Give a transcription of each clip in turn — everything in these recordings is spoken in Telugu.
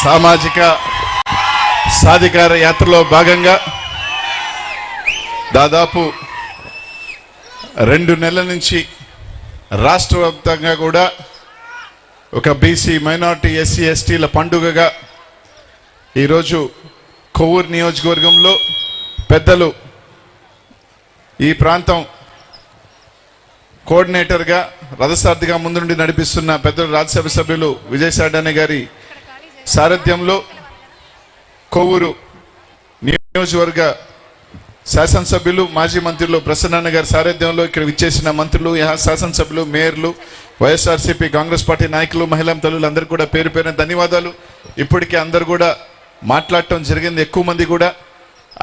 సామాజిక సాధికార యాత్రలో భాగంగా దాదాపు 2 నెలల నుంచి రాష్ట్ర వ్యాప్తంగా కూడా ఒక బీసీ మైనారిటీ ఎస్సీ ఎస్టీల పండుగగా ఈరోజు కొవ్వూరు నియోజకవర్గంలో పెద్దలు ఈ ప్రాంతం కోఆర్డినేటర్గా రథసారథిగా ముందు నుండి నడిపిస్తున్న పెద్దలు రాజ్యసభ సభ్యులు విజయసాయి గారి సారథ్యంలో కొవ్వూరు నియోజకవర్గ శాసనసభ్యులు మాజీ మంత్రులు ప్రసన్న గారి సారథ్యంలో ఇక్కడ విచ్చేసిన మంత్రులు శాసనసభ్యులు మేయర్లు వైఎస్ఆర్సీపీ కాంగ్రెస్ పార్టీ నాయకులు మహిళా తల్లులు అందరూ కూడా పేరు పేరున ధన్యవాదాలు. ఇప్పటికే అందరూ కూడా మాట్లాడటం జరిగింది. ఎక్కువ మంది కూడా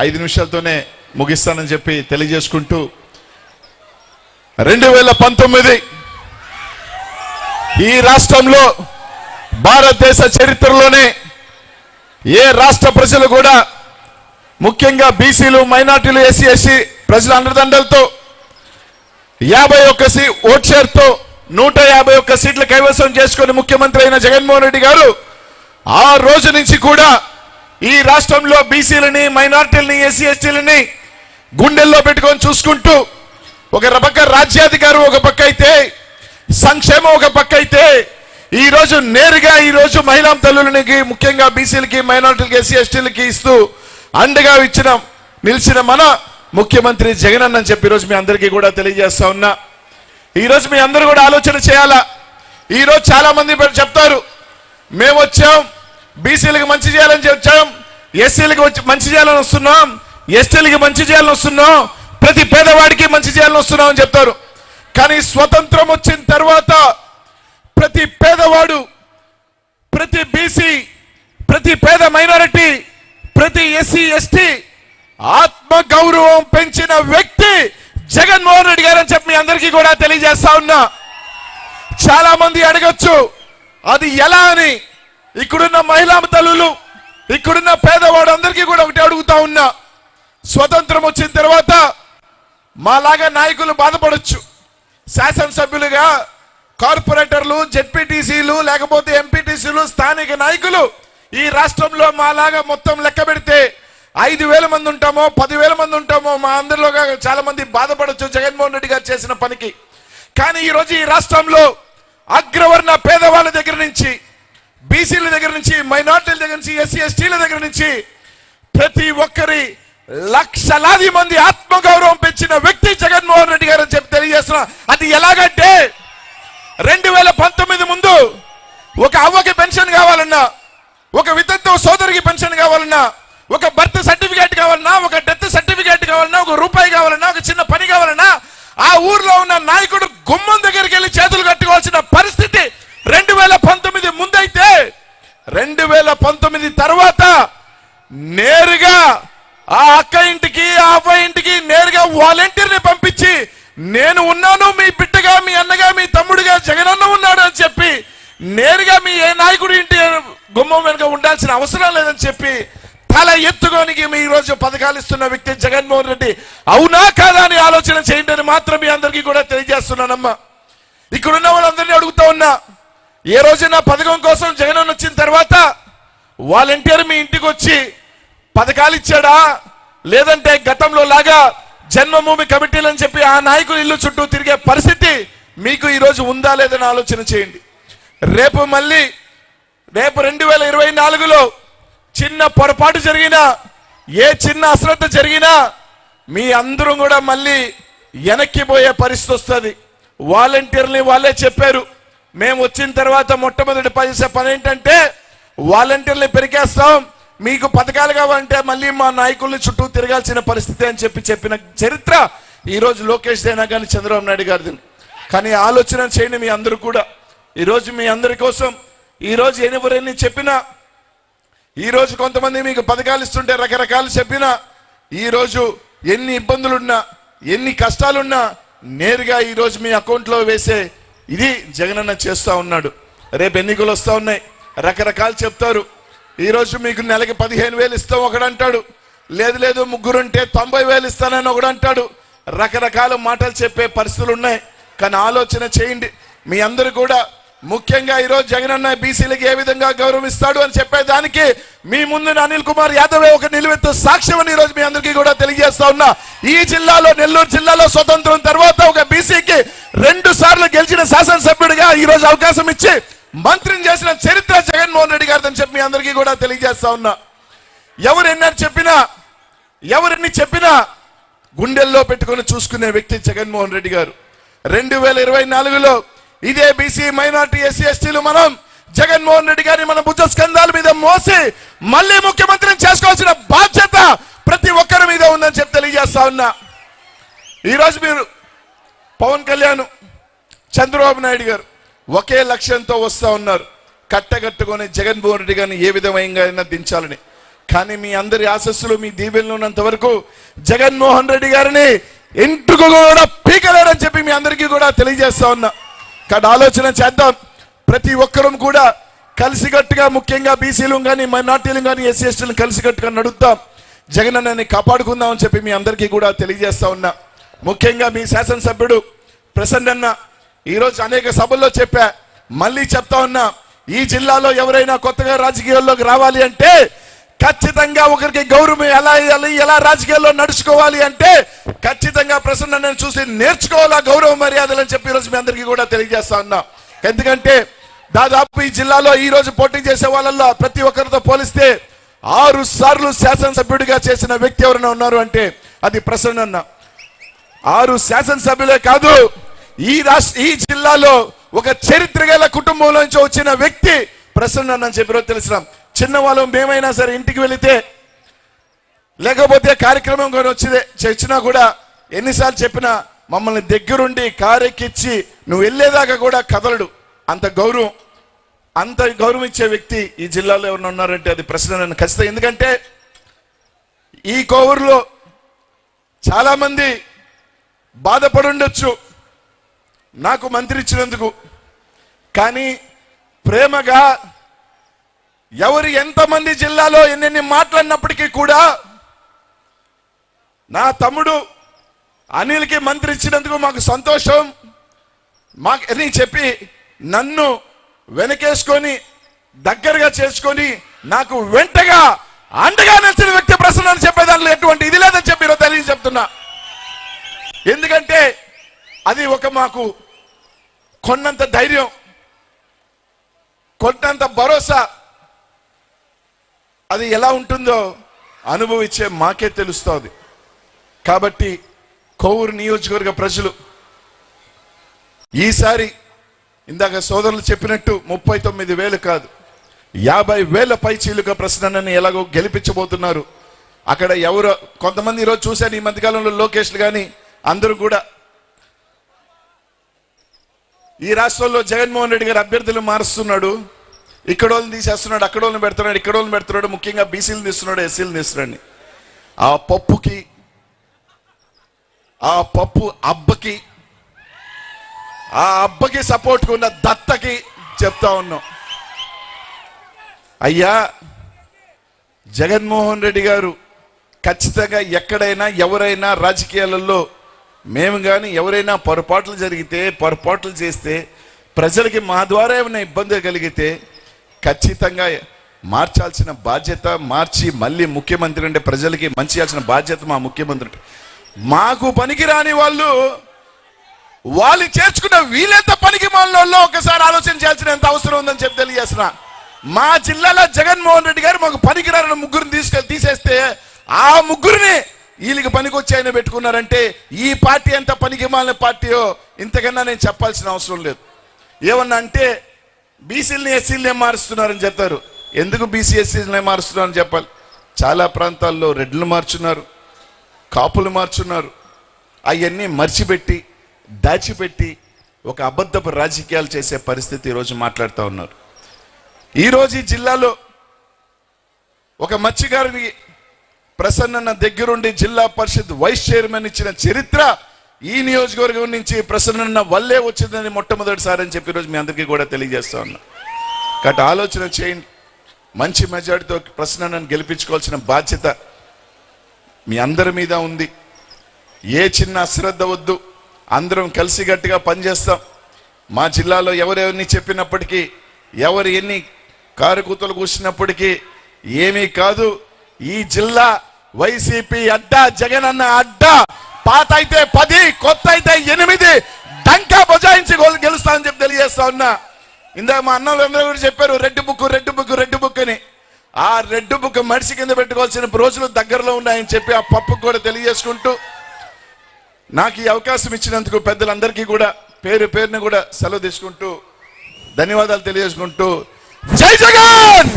5 నిమిషాలతోనే ముగిస్తానని చెప్పి తెలియజేసుకుంటూ 2019 ఈ రాష్ట్రంలో భారతదేశ చరిత్రలోనే ఏ రాష్ట్ర ప్రజలు కూడా ముఖ్యంగా బీసీలు మైనార్టీలు ఎస్సీ ఎస్టీ ప్రజల అండదండలతో 51 ఓట్ షేర్తో 151 సీట్లు కైవసం చేసుకుని ముఖ్యమంత్రి అయిన జగన్మోహన్ రెడ్డి గారు ఆ రోజు నుంచి కూడా ఈ రాష్ట్రంలో బీసీలని మైనార్టీలని ఎస్సీ ఎస్టీలని గుండెల్లో పెట్టుకొని చూసుకుంటూ ఒక పక్క రాజ్యాధికారం ఒక పక్క అయితే సంక్షేమం ఒక పక్క అయితే ఈ రోజు నేరుగా ఈ రోజు మహిళా తల్లులకి ముఖ్యంగా బీసీలకి మైనార్టీలకి ఎస్సీ ఎస్టీలకి ఇస్తూ అండగా నిలిచిన మన ముఖ్యమంత్రి జగన్ అని చెప్పి ఈరోజు మీ అందరికీ కూడా తెలియజేస్తా ఉన్నా. ఈరోజు మీ అందరూ కూడా ఆలోచన చేయాలా. ఈరోజు చాలా మంది చెప్తారు మేము వచ్చాం బీసీలకు మంచి చేయాలని వచ్చాం, ఎస్సీలకు మంచి చేయాలని వస్తున్నాం, ఎస్టీలకి మంచి చేయాలని వస్తున్నాం, ప్రతి పేదవాడికి మంచి చేయాలని వస్తున్నాం అని చెప్తారు. కానీ స్వతంత్రం వచ్చిన తర్వాత ప్రతి పేదవాడు, ప్రతి బీసీ, ప్రతి పేద మైనారిటీ, ప్రతి ఎస్సీ ఎస్టీ ఆత్మ గౌరవం పెంచిన వ్యక్తి జగన్మోహన్ రెడ్డి గారు అని చెప్పి మీ అందరికీ కూడా తెలియజేస్తా ఉన్నా. చాలా మంది అడగచ్చు అది ఎలా అని. ఇక్కడున్న మహిళా తల్లులు, ఇక్కడున్న పేదవాడు అందరికీ కూడా ఒకటి అడుగుతా ఉన్నా. స్వతంత్రం వచ్చిన తర్వాత మాలాగా నాయకులు బాధపడచ్చు. శాసనసభ్యులుగా కార్పొరేటర్లు, జెడ్పీటీసీలు, లేకపోతే ఎంపీటీసీలు, స్థానిక నాయకులు ఈ రాష్ట్రంలో మాలాగా మొత్తం లెక్క పెడితే 5,000 మంది ఉంటామో 10,000 మంది ఉంటామో. మా అందరిలో చాలా మంది బాధపడచ్చు జగన్మోహన్ రెడ్డి గారు చేసిన పనికి. కానీ ఈరోజు ఈ రాష్ట్రంలో అగ్రవర్ణ పేదవాళ్ళ దగ్గర నుంచి, బీసీల దగ్గర నుంచి, మైనార్టీల దగ్గర నుంచి, ఎస్సీ ఎస్టీల దగ్గర నుంచి ప్రతి ఒక్కరి లక్షలాది మంది ఆత్మగౌరవం పెంచిన వ్యక్తి జగన్మోహన్ రెడ్డి గారు అని చెప్పి తెలియజేస్తున్నా. అది ఎలాగంటే 2019 ముందు ఒక అవ్వకి పెన్షన్ కావాలన్నా, ఒక వితంతు సోదరికి పెన్షన్ కావాలన్నా, ఒక బర్త్ సర్టిఫికేట్ కావాలన్నా, ఒక డెత్ సర్టిఫికేట్ కావాలన్నా, ఒక రూపాయి కావాలన్నా, ఒక చిన్న పని కావాలన్నా ఆ ఊర్లో ఉన్న నాయకుడు గుమ్మం దగ్గరికి వెళ్ళి చేతులు కట్టుకోవాల్సిన పరిస్థితి 2019 ముందైతే 2019 తర్వాత నేరుగా ఆ అక్క ఇంటికి, ఆ అవ్వ ఇంటికి నేరుగా వాలంటీర్ని పంపించి నేను ఉన్నాను మీ బిడ్డగా, మీ అన్నగా, మీ తమ్ముడిగా జగనన్న ఉన్నాడు అని చెప్పి నేరుగా మీ ఏ నాయకుడి ఇంటి గుమ్మం వెనుక ఉండాల్సిన అవసరం లేదని చెప్పి తల ఎత్తుకోనికి మీ రోజు పథకాలు ఇస్తున్న వ్యక్తి జగన్మోహన్ రెడ్డి. అవునా కాదా అని ఆలోచన చేయండి అని మాత్రం మీ అందరికీ కూడా తెలియజేస్తున్నానమ్మా. ఇక్కడున్న వాళ్ళందరినీ అడుగుతా ఉన్నా, ఏ రోజైనా పథకం కోసం జగన్ వచ్చిన తర్వాత వాలంటీర్ మీ ఇంటికి వచ్చి పథకాలు ఇచ్చాడా, లేదంటే గతంలో లాగా జన్మభూమి కమిటీలు అని చెప్పి ఆ నాయకులు ఇల్లు చుట్టూ తిరిగే పరిస్థితి మీకు ఈరోజు ఉందా లేదని ఆలోచన చేయండి. రేపు 2024లో చిన్న పొరపాటు జరిగినా, ఏ చిన్న అశ్రద్ధ జరిగినా మీ అందరూ కూడా మళ్ళీ వెనక్కి పోయే పరిస్థితి వస్తుంది. వాలంటీర్ని వాళ్ళే చెప్పారు, మేము వచ్చిన తర్వాత మొట్టమొదటి చేసే పని ఏంటంటే వాలంటీర్ని పెరిగేస్తాం, మీకు పథకాలు కావాలంటే మళ్ళీ మా నాయకుల్ని చుట్టూ తిరగాల్సిన పరిస్థితి అని చెప్పిన చరిత్ర ఈరోజు లోకేష్ అయినా కానీ చంద్రబాబు నాయుడు గారిది. కానీ ఆలోచన చేయండి మీ అందరూ కూడా. ఈరోజు మీ అందరి కోసం ఈరోజు ఎవరెన్ని చెప్పినా, ఈరోజు కొంతమంది మీకు పథకాలు ఇస్తుంటే రకరకాలు చెప్పినా, ఈరోజు ఎన్ని ఇబ్బందులున్నా, ఎన్ని కష్టాలున్నా నేరుగా ఈరోజు మీ అకౌంట్లో వేసే ఇది జగనన్న చేస్తూ ఉన్నాడు. రేపు ఎన్నికలు వస్తూ ఉన్నాయి, రకరకాలు చెప్తారు. ఈరోజు మీకు నెలకి 15,000 ఇస్తాం ఒకడంటాడు, లేదు ముగ్గురుంటే 90,000 ఇస్తానని ఒకడంటాడు. రకరకాల మాటలు చెప్పే పరిస్థితులు ఉన్నాయి. కానీ ఆలోచన చేయండి, మీ అందరూ కూడా ముఖ్యంగా ఈరోజు జగన్ అన్న బీసీలకి ఏ విధంగా గౌరవిస్తాడు అని చెప్పేదానికి మీ ముందు అనిల్ కుమార్ యాదవ్ ఒక నిలువెత్తు సాక్ష్యం అని ఈరోజు మీ అందరికీ కూడా తెలియజేస్తా ఉన్నా. ఈ జిల్లాలో, నెల్లూరు జిల్లాలో స్వతంత్రం తర్వాత ఒక బీసీకి 2 సార్లు గెలిచిన శాసనసభ్యుడిగా ఈ రోజు అవకాశం ఇచ్చి మంత్రిని చేసిన చరిత్ర జగన్మోహన్ రెడ్డి గారిని చెప్పి మీ అందరికీ కూడా తెలియజేస్తా ఉన్నా. ఎవరెన్ని చెప్పినా గుండెల్లో పెట్టుకొని చూసుకునే వ్యక్తి జగన్మోహన్ రెడ్డి గారు. 2024లో ఇదే బీసీ, మైనార్టీ, ఎస్సీ, ఎస్టీలు మనం జగన్మోహన్ రెడ్డి గారిని మన భుజ స్కంధాల మీద మోసి మళ్ళీ ముఖ్యమంత్రిని చేసుకోవాల్సిన బాధ్యత ప్రతి ఒక్కరి మీద ఉందని చెప్పి తెలియజేస్తా ఉన్నా. ఈరోజు మీరు పవన్ కళ్యాణ్, చంద్రబాబు నాయుడు గారు ఒకే లక్ష్యంతో వస్తా ఉన్నారు, కట్టగట్టుకొని జగన్మోహన్ రెడ్డి గారిని ఏ విధంగా దించాలని. కానీ మీ అందరి ఆశస్సులు, మీ దీవెనలు ఉన్నంత వరకు జగన్మోహన్ రెడ్డి గారిని ఇంటికి కూడా పీకలేరని చెప్పి మీ అందరికీ కూడా తెలియజేస్తా ఉన్నా. కాబట్టి ఆలోచన చేద్దాం, ప్రతి ఒక్కరూ కూడా కలిసికట్టుగా, ముఖ్యంగా బీసీలు కానీ, మైనార్టీలు కానీ, ఎస్సీ ఎస్టీలు కలిసికట్టుగా నడుద్దాం, జగన్ అన్నని కాపాడుకుందాం అని చెప్పి మీ అందరికీ కూడా తెలియజేస్తా ఉన్నా. ముఖ్యంగా మీ శాసనసభ్యుడు ప్రసన్న అన్న ఈరోజు అనేక సభల్లో చెప్పా, మళ్ళీ చెప్తా ఉన్నా, ఈ జిల్లాలో ఎవరైనా కొత్తగా రాజకీయాల్లోకి రావాలి అంటే ఖచ్చితంగా ఒకరికి గౌరవం ఎలా రాజకీయాల్లో నడుచుకోవాలి అంటే ఖచ్చితంగా ప్రసన్న చూసి నేర్చుకోవాలా గౌరవ మర్యాదలు అని చెప్పి ఈరోజు మీ అందరికీ కూడా తెలియజేస్తా ఉన్నా. ఎందుకంటే దాదాపు ఈ జిల్లాలో ఈ రోజు పోటీ చేసే వాళ్ళల్లో ప్రతి ఒక్కరితో పోలిస్తే 6 సార్లు శాసనసభ్యుడిగా చేసిన వ్యక్తి ఎవరైనా ఉన్నారు అంటే అది ప్రసన్న అన్న. 6 శాసనసభ్యులే కాదు, ఈ జిల్లాలో ఒక చరిత్ర గల కుటుంబంలో నుంచి వచ్చిన వ్యక్తి ప్రసన్న అని చెప్పి తెలిసినాం. చిన్నవాళ్ళు మేమైనా సరే ఇంటికి వెళితే లేకపోతే కార్యక్రమం కూడా వచ్చినా కూడా ఎన్నిసార్లు చెప్పినా మమ్మల్ని దగ్గరుండి కారెక్కిచ్చి నువ్వు వెళ్ళేదాకా కూడా కదలడు. అంత గౌరవం ఇచ్చే వ్యక్తి ఈ జిల్లాలో ఎవరైనా ఉన్నారంటే అది ప్రసన్న ఖచ్చితంగా. ఎందుకంటే ఈ కోవూరులో చాలా మంది బాధపడుండొచ్చు నాకు మంత్రి ఇచ్చినందుకు, కానీ ప్రేమగా ఎవరు ఎంతమంది జిల్లాలో ఎన్నెన్ని మాట్లాడినప్పటికీ కూడా నా తమ్ముడు అనిల్కి మంత్రి ఇచ్చినందుకు మాకు సంతోషం అని చెప్పి నన్ను వెనకేసుకొని దగ్గరగా చేసుకొని నాకు వెంటగా అండగా నిలిచిన వ్యక్తి ప్రసన్న అని చెప్పే దాంట్లో ఎటువంటి ఇది లేదని చెప్పి ఈరోజు తెలియ చెప్తున్నా. ఎందుకంటే అది ఒక మాకు కొన్నంత ధైర్యం, కొన్నంత భరోసా. అది ఎలా ఉంటుందో అనుభవించే మాకే తెలుస్తుంది. కాబట్టి కోవూరు నియోజకవర్గ ప్రజలు ఈసారి ఇందాక సోదరులు చెప్పినట్టు 39,000 కాదు 50,000 పైచీలుగా ప్రసన్నని ఎలాగో గెలిపించబోతున్నారు. అక్కడ ఎవరో కొంతమంది ఈరోజు చూశాను ఈ మధ్యకాలంలో లోకేష్లు కానీ అందరూ కూడా ఈ రాష్ట్రంలో జగన్మోహన్ రెడ్డి గారు అభ్యర్థులు మారుస్తున్నాడు, ఇక్కడ వాళ్ళని తీసేస్తున్నాడు, అక్కడ వాళ్ళని పెడుతున్నాడు, ఇక్కడ వాళ్ళని పెడుతున్నాడు, ముఖ్యంగా బీసీలు తీస్తున్నాడు, ఎస్సీలు తీస్తున్నాడు. ఆ పప్పు అబ్బకి సపోర్ట్ ఉన్న దత్తకి చెప్తా ఉన్నాం, అయ్యా జగన్మోహన్ రెడ్డి గారు ఖచ్చితంగా ఎక్కడైనా ఎవరైనా రాజకీయాలలో మేము కానీ ఎవరైనా పొరపాట్లు చేస్తే ప్రజలకి మా ద్వారా ఏమైనా ఇబ్బంది కలిగితే ఖచ్చితంగా మార్చాల్సిన బాధ్యత, మార్చి మళ్ళీ ముఖ్యమంత్రి అంటే ప్రజలకి మంచి చేయాల్సిన బాధ్యత మా ముఖ్యమంత్రి. మాకు పనికిరాని వాళ్ళు చేర్చుకున్న వీళ్ళెంత పనికి వాళ్ళలో ఒకసారి ఆలోచన చేయాల్సిన అవసరం ఉందని చెప్పి తెలియజేస్తున్నా. మా జిల్లాలో జగన్మోహన్ రెడ్డి గారు మాకు పనికిరాని ముగ్గురిని తీసేస్తే ఆ ముగ్గురిని వీళ్ళకి పనికొచ్చి ఆయన పెట్టుకున్నారంటే ఈ పార్టీ ఎంత పనికి మాలిన పార్టీయో ఇంతకన్నా నేను చెప్పాల్సిన అవసరం లేదు. ఏమన్నా అంటే బీసీలని ఎస్సీలనే మారుస్తున్నారని చెప్తారు. ఎందుకు బీసీ ఎస్సీలనే మారుస్తున్నారని చెప్పాలి. చాలా ప్రాంతాల్లో రెడ్లు మార్చున్నారు, కాపులు మార్చున్నారు. అవన్నీ మర్చిపెట్టి దాచిపెట్టి ఒక అబద్ధపు రాజకీయాలు చేసే పరిస్థితి ఈరోజు మాట్లాడుతూ ఉన్నారు. ఈరోజు ఈ జిల్లాలో ఒక మత్స్యకారుని ప్రసన్న దగ్గరుండి జిల్లా పరిషత్ వైస్ చైర్మన్ ఇచ్చిన చరిత్ర ఈ నియోజకవర్గం నుంచి ప్రసన్న వల్లే వచ్చిందని మొట్టమొదటిసారి అని చెప్పి ఈరోజు మీ అందరికీ కూడా తెలియజేస్తా ఉన్నా. కాబట్టి ఆలోచన చేయండి, మంచి మెజారిటీతో ప్రసన్నను గెలిపించుకోవాల్సిన బాధ్యత మీ అందరి మీద ఉంది. ఏ చిన్న అశ్రద్ధ వద్దు, అందరం కలిసిగట్టుగా పనిచేస్తాం. మా జిల్లాలో ఎవరెవరిని చెప్పినప్పటికీ, ఎవరు ఎన్ని కారుకూతలు కూర్చున్నప్పటికీ ఏమీ కాదు. ఈ జిల్లా వైసీపీ అడ్డా, జగన్ అన్న అడ్డా. పాత అయితే 10, కొత్త అయితే 8 డంకా బజాయించి గెలుస్తానని చెప్పి తెలియజేస్తా ఉన్నా. ఇందాక మా అన్నలు అందరూ కూడా చెప్పారు రెడ్ బుక్ అని. ఆ రెడ్ బుక్ మడిసి కింద పెట్టుకోవాల్సిన రోజులు దగ్గరలో ఉన్నాయని చెప్పి ఆ పప్పుకు కూడా తెలియజేసుకుంటూ, నాకు ఈ అవకాశం ఇచ్చినందుకు పెద్దలందరికీ కూడా పేరు పేరున కూడా సెలవు తీసుకుంటూ ధన్యవాదాలు తెలియజేసుకుంటూ, జై జగన్,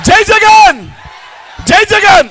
జై జగన్, జై జగన్.